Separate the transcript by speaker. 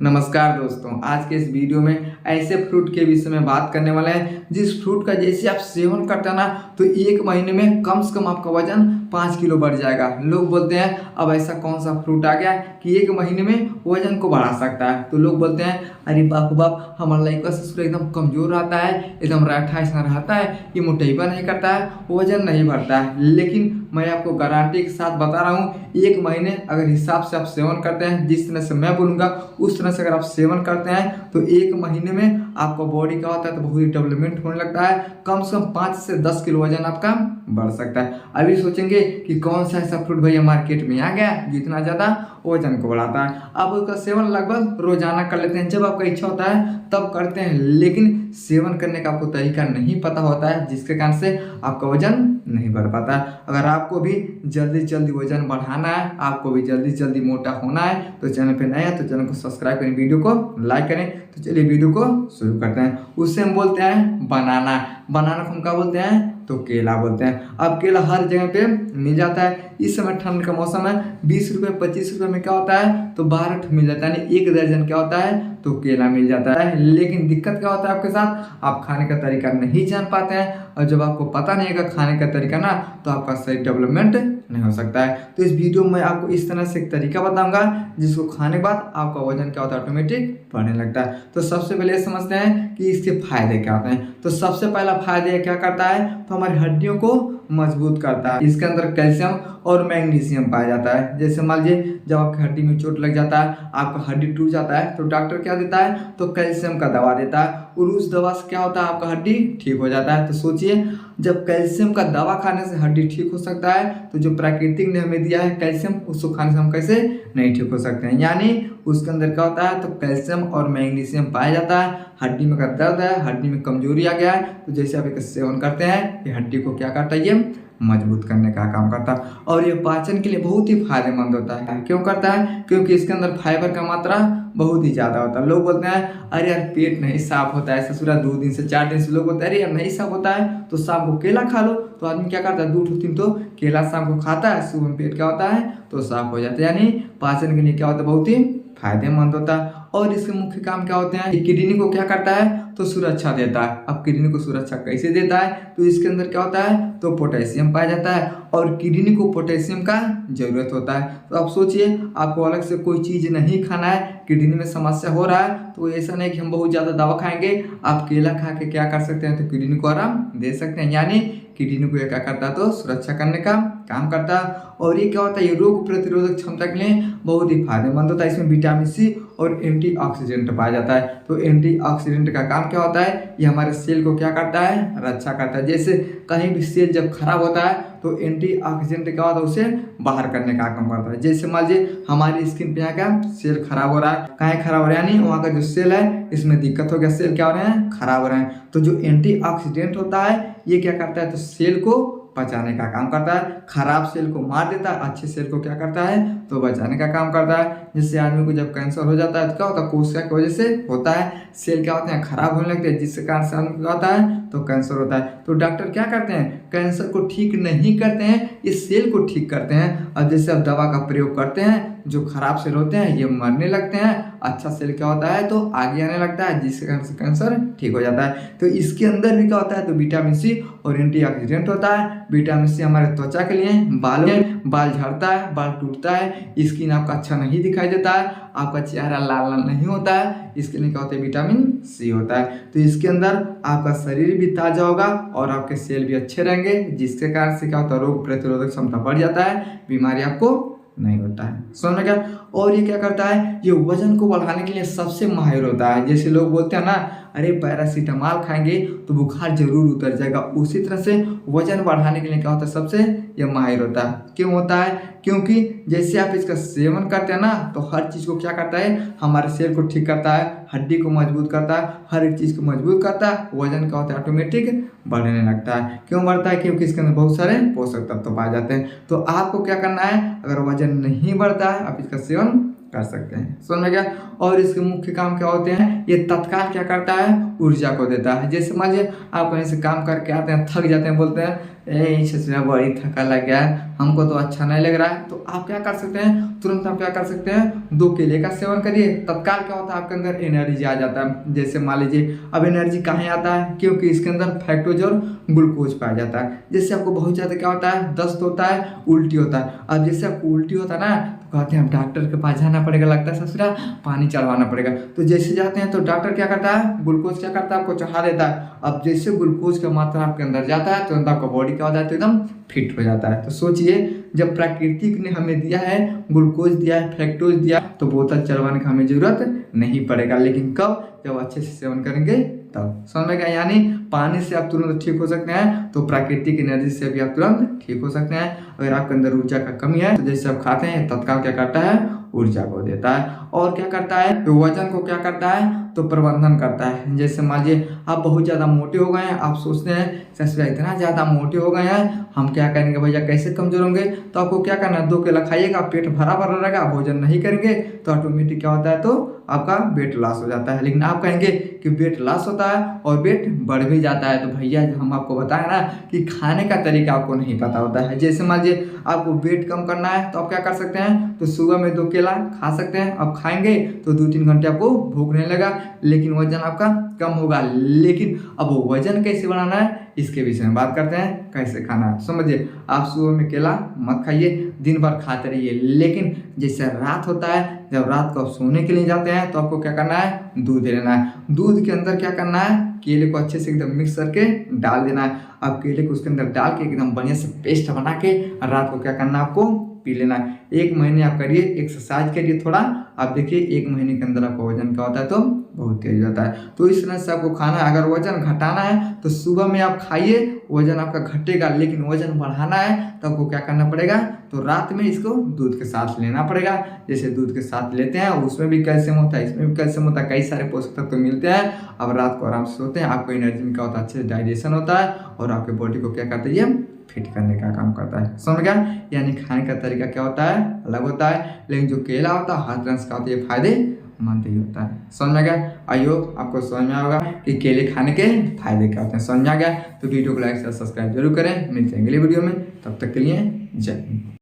Speaker 1: नमस्कार दोस्तों, आज के इस वीडियो में ऐसे फ्रूट के विषय में बात करने वाले हैं जिस फ्रूट का जैसे आप सेवन करते हैं ना तो एक महीने में कम से कम आपका वजन 5 किलो बढ़ जाएगा। लोग बोलते हैं अब ऐसा कौन सा फ्रूट आ गया कि एक महीने में वजन को बढ़ा सकता है। तो लोग बोलते हैं अरे बाप बाप, हमारा लड़का ससुर एकदम कमजोर रहता है, एकदम राठा ऐसा रहता है, ये मोटापा नहीं करता है, वजन नहीं बढ़ता है। लेकिन मैं आपको गारंटी के साथ बता रहा हूँ, एक महीने अगर हिसाब से आप सेवन करते हैं, जिस तरह से मैं बोलूँगा उस तरह से अगर आप सेवन करते हैं तो एक महीने में आपका बॉडी का होता है तो बहुत ही डेवलपमेंट होने लगता है। कम से कम 5 से 10 किलो वजन आपका बढ़ सकता है। अभी सोचेंगे कि कौन सा ऐसा फ्रूट भैया मार्केट में आ गया जो इतना ज़्यादा वजन को बढ़ाता है। आप उसका सेवन लगभग रोजाना कर लेते हैं, जब आपका इच्छा होता है तब करते हैं, लेकिन सेवन करने का आपको तरीका नहीं पता होता है, जिसके कारण से आपका वजन नहीं बढ़ पाता है। अगर आपको भी जल्दी जल्दी वजन बढ़ाना है, आपको भी जल्दी जल्दी मोटा होना है तो चैनल पे नए हैं तो चैनल को सब्सक्राइब करें, वीडियो को लाइक करें। तो चलिए वीडियो को शुरू करते हैं। उससे हम बोलते हैं बनाना। बनाना को हम क्या बोलते हैं तो केला बोलते हैं। अब केला हर जगह पे मिल जाता है। इस समय ठंड का मौसम है, 20 रुपये 25 रुपये में क्या होता है तो 12 मिल जाता है, यानी 1 दर्जन क्या होता है तो केला मिल जाता है। लेकिन दिक्कत क्या होता है आपके साथ, आप खाने का तरीका नहीं जान पाते हैं, और जब आपको पता नहीं है खाने का तरीका ना तो आपका सही डेवलपमेंट नहीं हो सकता है। तो इस वीडियो में आपको इस तरह से एक तरीका बताऊंगा जिसको खाने के बाद आपका वजन क्या होता है ऑटोमेटिक बढ़ने लगता है। तो सबसे पहले समझते हैं कि इसके फायदे क्या होते हैं। तो सबसे पहला फायदे क्या करता है तो हमारी हड्डियों को मजबूत करता है। इसके अंदर कैल्शियम और मैग्नीशियम पाया जाता है। जैसे मान लीजिए जब आपकी हड्डी में चोट लग जाता है, आपका हड्डी टूट जाता है तो डॉक्टर क्या देता है तो कैल्शियम का दवा देता है, और उस दवा से क्या होता है आपका हड्डी ठीक हो जाता है। तो सोचिए जब कैल्शियम का दवा खाने से हड्डी ठीक हो सकता है तो जो प्राकृतिक ने हमें दिया है कैल्शियम, उसको खाने से हम कैसे नहीं ठीक हो सकते हैं। यानी उसके अंदर क्या होता है तो कैल्शियम और मैग्नीशियम पाया जाता है। हड्डी में अगर दर्द है, हड्डी में कमजोरी आ गया है तो जैसे आप इसका सेवन करते हैं ये हड्डी को क्या करता है, ये मजबूत करने का काम करता है। और ये पाचन के लिए बहुत ही फायदेमंद होता है। क्यों करता है, क्योंकि इसके अंदर फाइबर का मात्रा बहुत ही ज़्यादा होता है। लोग बोलते हैं अरे यार पेट नहीं साफ होता है, ससुरा 2 दिन से 4 दिन से लोग बोलते हैं अरे यार नहीं साफ होता है तो शाम को केला खा लो। तो आदमी क्या करता है 2-3 तो केला शाम को खाता है, सुबह में पेट क्या होता है तो साफ हो जाता है। यानी पाचन के लिए क्या होता है बहुत ही फायदेमंद होता है। और इसके मुख्य काम क्या होते हैं, किडनी को क्या करता है तो सुरक्षा देता है। अब किडनी को सुरक्षा कैसे देता है तो इसके अंदर क्या होता है तो पोटेशियम पाया जाता है, और किडनी को पोटेशियम का जरूरत होता है। तो आप सोचिए आपको अलग से कोई चीज़ नहीं खाना है, किडनी में समस्या हो रहा है तो ऐसा नहीं कि हम बहुत ज़्यादा दवा खाएंगे, आप केला खा के क्या कर सकते हैं तो किडनी को आराम दे सकते हैं। यानी किडनी को क्या करता है तो सुरक्षा करने का काम करता है। और ये क्या होता है, ये रोग प्रतिरोधक क्षमता के लिए बहुत ही फायदेमंद होता है। इसमें विटामिन सी और एंटीऑक्सीडेंट पाया जाता है। तो एंटीऑक्सीडेंट का काम क्या होता है, ये हमारे सेल को क्या करता है रक्षा करता है। जैसे कहीं भी सेल जब खराब होता है तो एंटीऑक्सीडेंट क्या होता है उसे बाहर करने का काम करता है। जैसे मान लीजिए हमारी स्किन पे यहाँ का सेल खराब हो रहा है, कहीं खराब हो रहा है, यानी वहाँ का जो सेल है इसमें दिक्कत हो गया, सेल क्या हो रहे हैं खराब हो रहे हैं। तो जो एंटीऑक्सीडेंट होता है ये क्या करता है तो सेल को बचाने का काम करता है, खराब सेल को मार देता है, अच्छे सेल को क्या करता है तो बचाने का काम करता है। जिससे आदमी को जब कैंसर हो जाता है तो क्या होता है कोशिका की वजह से होता है, सेल क्या होते हैं खराब होने लगते हैं, जिसके कारण से आदमी क्या होता है तो कैंसर होता है। तो डॉक्टर क्या करते हैं कैंसर को ठीक नहीं करते हैं, इस सेल को ठीक करते हैं। और जैसे अब दवा का प्रयोग करते हैं जो खराब सेल होते हैं ये मरने लगते हैं, अच्छा सेल क्या होता है तो आगे आने लगता है, जिसके कारण से कैंसर ठीक हो जाता है। तो इसके अंदर भी क्या होता है तो विटामिन सी और एंटीऑक्सीडेंट होता है। विटामिन सी हमारे त्वचा के लिए, बाल झड़ता है, बाल टूटता है, स्किन आपका अच्छा नहीं दिखाई देता है, आपका चेहरा लाल लाल नहीं होता है, इसके लिए क्या होता है विटामिन सी होता है। तो इसके अंदर आपका शरीर भी ताजा होगा और आपके सेल भी अच्छे रहेंगे, जिसके कारण से क्या होता है रोग प्रतिरोधक क्षमता बढ़ जाता है, बीमारी आपको नहीं होता है। समझ में क्या। और ये क्या करता है, ये वजन को बढ़ाने के लिए सबसे माहिर होता है। जैसे लोग बोलते हैं ना अरे पैरासीटामॉल खाएंगे तो बुखार जरूर उतर जाएगा, उसी तरह से वजन बढ़ाने के लिए क्या होता है सबसे ये माहिर होता है। क्यों होता है, क्योंकि जैसे आप इसका सेवन करते हैं ना तो हर चीज़ को क्या करता है हमारे सेल को ठीक करता है, हड्डी को मजबूत करता है, हर एक चीज़ को मजबूत करता है, वजन क्या होता है ऑटोमेटिक बढ़ने लगता है। क्यों बढ़ता है, क्योंकि इसके अंदर बहुत सारे पोषक तत्व पाए जाते हैं। तो आपको क्या करना है, अगर वजन नहीं बढ़ता है आप इसका सेवन कर सकते हैं। समझ में गया। और इसके मुख्य काम क्या होते हैं, ये तत्काल क्या करता है, ऊर्जा को देता है। जैसे मान लीजिए आप कहीं से काम करके आते हैं, थक जाते हैं, बोलते हैं सच बड़ी थका लग गया है, हमको तो अच्छा नहीं लग रहा है, तो आप क्या कर सकते हैं, तुरंत आप क्या कर सकते हैं, 2 केले का सेवन करिए। तत्काल क्या होता है, आपके अंदर एनर्जी आ जाता है। जैसे मान लीजिए अब एनर्जी कहाँ आता है, क्योंकि इसके अंदर फैक्टोज और ग्लूकोज पाया जाता है। जैसे आपको बहुत ज़्यादा क्या होता है, दस्त होता है, उल्टी होता है। अब जैसे आपको उल्टी होता है ना, तो कहते हैं हम डॉक्टर के पास जाना पड़ेगा, लगता है ससुरा पानी चढ़वाना पड़ेगा। तो जैसे जाते हैं तो डॉक्टर क्या करता है, ग्लूकोज क्या करता है, आपको चढ़ा देता है। अब जैसे ग्लूकोज का मात्रा आपके अंदर जाता है, तो आपका बॉडी क्या होता है, तो एकदम फिट हो जाता है। तो सोचिए, जब प्रकृति ने हमें दिया है, ग्लूकोज दिया है, फ्रैक्टोज दिया, तो बोतल चढ़वाने की हमें जरूरत नहीं पड़ेगा। लेकिन कब, जब अच्छे से सेवन करेंगे तब। समझ में गया। यानी पानी से आप तुरंत ठीक हो सकते हैं, तो प्राकृतिक एनर्जी से भी आप तुरंत ठीक हो सकते हैं। अगर आपके अंदर ऊर्जा का कमी है, तो जैसे आप खाते हैं, तत्काल क्या करता है, ऊर्जा को देता है। और क्या करता है, तो वजन को क्या करता है, तो प्रबंधन करता है। जैसे मान लीजिए आप बहुत ज़्यादा मोटे हो गए हैं, आप सोचते हैं ससुरा इतना ज़्यादा मोटे हो गए हैं, हम क्या करेंगे भैया, कैसे कमजोर होंगे। तो आपको क्या करना है, 2 केला खाइएगा, पेट भरा भरा रहेगा, भोजन नहीं करेंगे तो ऑटोमेटिक क्या होता है, तो आपका वेट लॉस हो जाता है। लेकिन आप कहेंगे कि वेट लॉस होता है और वेट बढ़ भी जाता है, तो भैया हम आपको बताएं ना कि खाने का तरीका आपको नहीं पता होता है। जैसे मान लीजिए आपको वेट कम करना है, तो आप क्या कर सकते हैं, तो सुबह में 2 केला खा सकते हैं। अब खाएंगे तो 2-3 घंटे आपको भूख नहीं लगा, लेकिन वजन आपका कम होगा। लेकिन अब वजन कैसे बढ़ाना है, इसके विषय में बात करते हैं, कैसे खाना है। समझिए, आप सुबह में केला मत खाइए, दिन भर खाते रहिए। लेकिन जैसे रात होता है, जब रात को आप सोने के लिए जाते हैं, तो आपको क्या करना है, दूध लेना है। दूध के अंदर क्या करना है, केले को अच्छे से एकदम मिक्स करके डाल देना है। अब केले को उसके अंदर डाल के एकदम बढ़िया से पेस्ट बना के रात को क्या करना है, आपको पी लेना है। 1 महीने आप करिए, एक्सरसाइज करिए थोड़ा, आप देखिए 1 महीने के अंदर आपका वजन क्या होता है, तो बहुत तेज होता है। तो इस तरह से आपको खाना है। अगर वजन घटाना है तो सुबह में आप खाइए, वजन आपका घटेगा। लेकिन वजन बढ़ाना है तो आपको क्या करना पड़ेगा, तो रात में इसको दूध के साथ लेना पड़ेगा। जैसे दूध के साथ लेते हैं, उसमें भी कैल्शियम होता है, इसमें भी कैल्शियम होता है, कई सारे पोषक तत्व मिलते हैं। अब रात को आराम से सोते हैं, आपको एनर्जी में क्या होता है, अच्छे से डाइजेशन होता है और आपके बॉडी को क्या करता है, ये फिट करने का काम करता है। समझ गया। यानी खाने का तरीका क्या होता है, अलग होता है, लेकिन जो केला होता है हर तरह का होता है, ये फायदे मंद ही होता है। समझ में गया। आई होप आपको समझ में आएगा कि केले खाने के फायदे क्या होते हैं। समझ में आ गया तो वीडियो को लाइक से सब्सक्राइब जरूर करें। मिलते हैं अगले वीडियो में, तब तक के लिए जय हिंद।